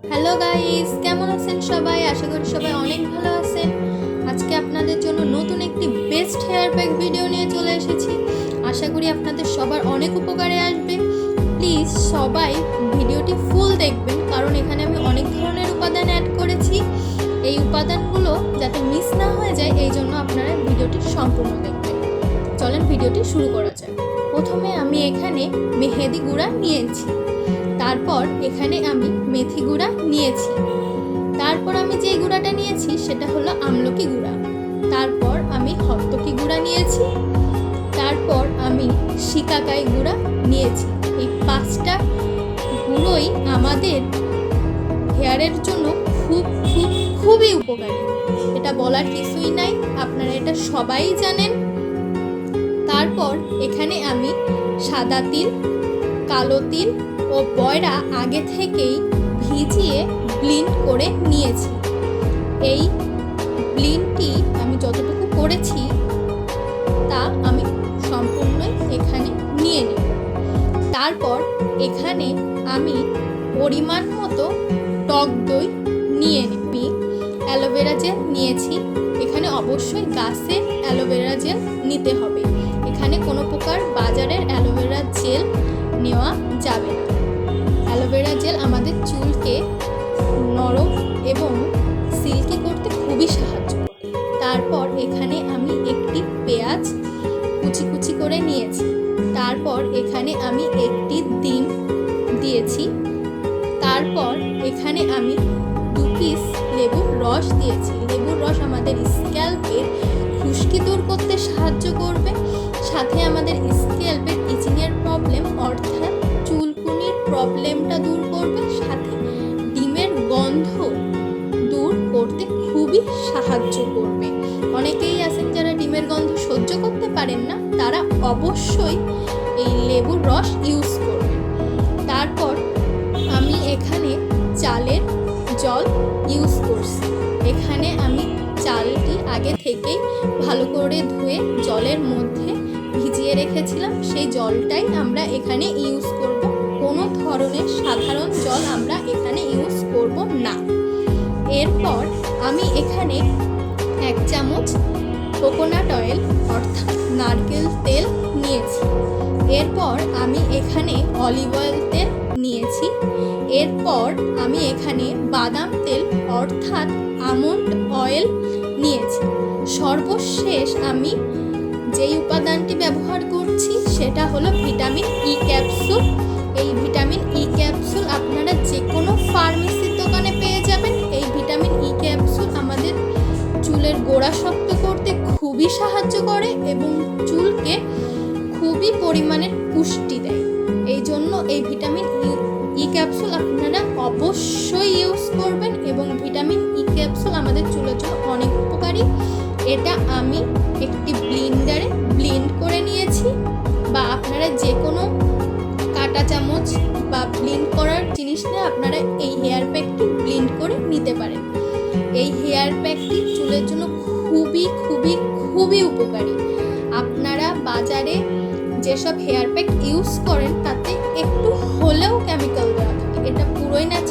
Hello guys, কেমন আছেন সবাই? আশা করি সবাই অনেক ভালো আছেন। আজকে আপনাদের জন্য নতুন একটি বেস্ট হেয়ার প্যাক ভিডিও নিয়ে চলে এসেছি। আশা করি আপনাদের সবার অনেক উপকারে আসবে। প্লিজ সবাই ভিডিওটি ফুল দেখবেন, কারণ এখানে আমি অনেক ধরনের উপাদান অ্যাড করেছি। এই উপাদানগুলো যাতে মিস না হয়ে যায়, এই জন্য আপনারা ভিডিওটি সম্পূর্ণ দেখবেন। চলেন ভিডিওটি শুরু করা যাক। প্রথমে আমি এখানে মেহেদি গুঁড়া নিয়েছি, তারপর এখানে আমি মেথি গুঁড়া নিয়েছি, তারপর আমি যে গুঁড়াটা নিয়েছি সেটা হলো আমলকি গুঁড়া, তারপর আমি হরতকি গুঁড়া নিয়েছি, তারপর আমি শিকাকাই গুঁড়া নিয়েছি। এই 5টা গুঁড়োই আমাদের হেয়ারের জন্য খুবই উপকারী। এটা বলার কিছুই নাই, আপনারা এটা সবাই জানেন। তারপর এখানে আমি সাদা তিল, কালো তিল ও বয়রা আগে থেকেই ভিজিয়ে ব্লিন্ড করে নিয়েছি। এই ব্লিন্ডটি আমি যতটুকু করেছি তা আমি সম্পূর্ণই এখানে নিয়ে নেব। তারপর এখানে আমি পরিমাণ মতো টক দই নিয়ে নিবি। অ্যালোভেরা জেল নিয়েছি, এখানে অবশ্যই গাছের অ্যালোভেরা জেল নিতে হবে। এখানে কোনো প্রকার বাজারের অ্যালোভেরা জেল নেওয়া যাবে না। অ্যালোভেরা জেল আমাদের চুলকে নরম এবং সিল্কি করতে খুবই সাহায্য করে। তারপর এখানে আমি একটি পেঁয়াজ কুচি কুচি করে নিয়েছি, তারপর এখানে আমি একটি ডিম দিয়েছি, তারপর এখানে আমি 2 পিস লেবুর রস দিয়েছি। লেবুর রস আমাদের স্ক্যাল্পের খুশকি দূর করতে সাহায্য করবে, সাথে আমাদের স্ক্যাল্পের ইচিংয়ের প্রবলেম অর্থাৎ চুলকুনির প্রবলেমটা দূর করবে, সাথে ডিমের গন্ধ দূর করতে খুবই সাহায্য করবে। অনেকেই আছেন যারা ডিমের গন্ধ সহ্য করতে পারেন না, তারা অবশ্যই এই লেবুর রস ইউজ করবেন। তারপর আমি এখানে চালের জল ইউজ করছি। এখানে আমি চালটি আগে থেকেই ভালো করে ধুয়ে জলের মধ্যে ভিজিয়ে রেখেছিলাম, সেই জলটাই আমরা এখানে ইউজ করব। কোনো ধরনের সাধারণ জল আমরা এখানে ইউজ করব না। এরপর আমি এখানে 1 চামচ কোকোনাট অয়েল অর্থাৎ নারকেল তেল নিয়েছি। এরপর আমি এখানে অলিভ অয়েল তেল নিয়েছি। এরপর আমি এখানে বাদাম তেল অর্থাৎ আমন্ড অয়েল নিয়েছি। সর্বশেষ আমি যেই উপাদানটি ব্যবহার করছি সেটা হলো ভিটামিন ই ক্যাপসুল। এই ভিটামিন ই ক্যাপসুল আপনারা যে কোনো ফার্মেসির দোকানে পেয়ে যাবেন। এই ভিটামিন ই ক্যাপসুল আমাদের চুলের গোড়া শক্ত করতে খুবই সাহায্য করে এবং চুলকে খুবই পরিমাণের পুষ্টি দেয়। এই জন্য এই ভিটামিন ই ক্যাপসুল আপনারা অবশ্যই ইউজ করবেন এবং ভিটামিন ই ক্যাপসুল আমাদের চুলের জন্য অনেক উপকারী। এটা আমি একটি ব্লেন্ডারে ব্লেন্ড করে নিয়েছি, বা আপনারা যে কোনো কাঁটা চামচ বা ব্লেন্ড করার জিনিস নিয়ে আপনারা এই হেয়ার প্যাকটি ব্লেন্ড করে নিতে পারেন। এই হেয়ার প্যাকটি চুলের জন্য খুবই উপকারী। আপনারা বাজারে যেসব হেয়ার প্যাক ইউজ করেন তাতে একটু হলেও কেমিক্যাল দেওয়া থাকে, এটা পুরোই ন্যাচারাল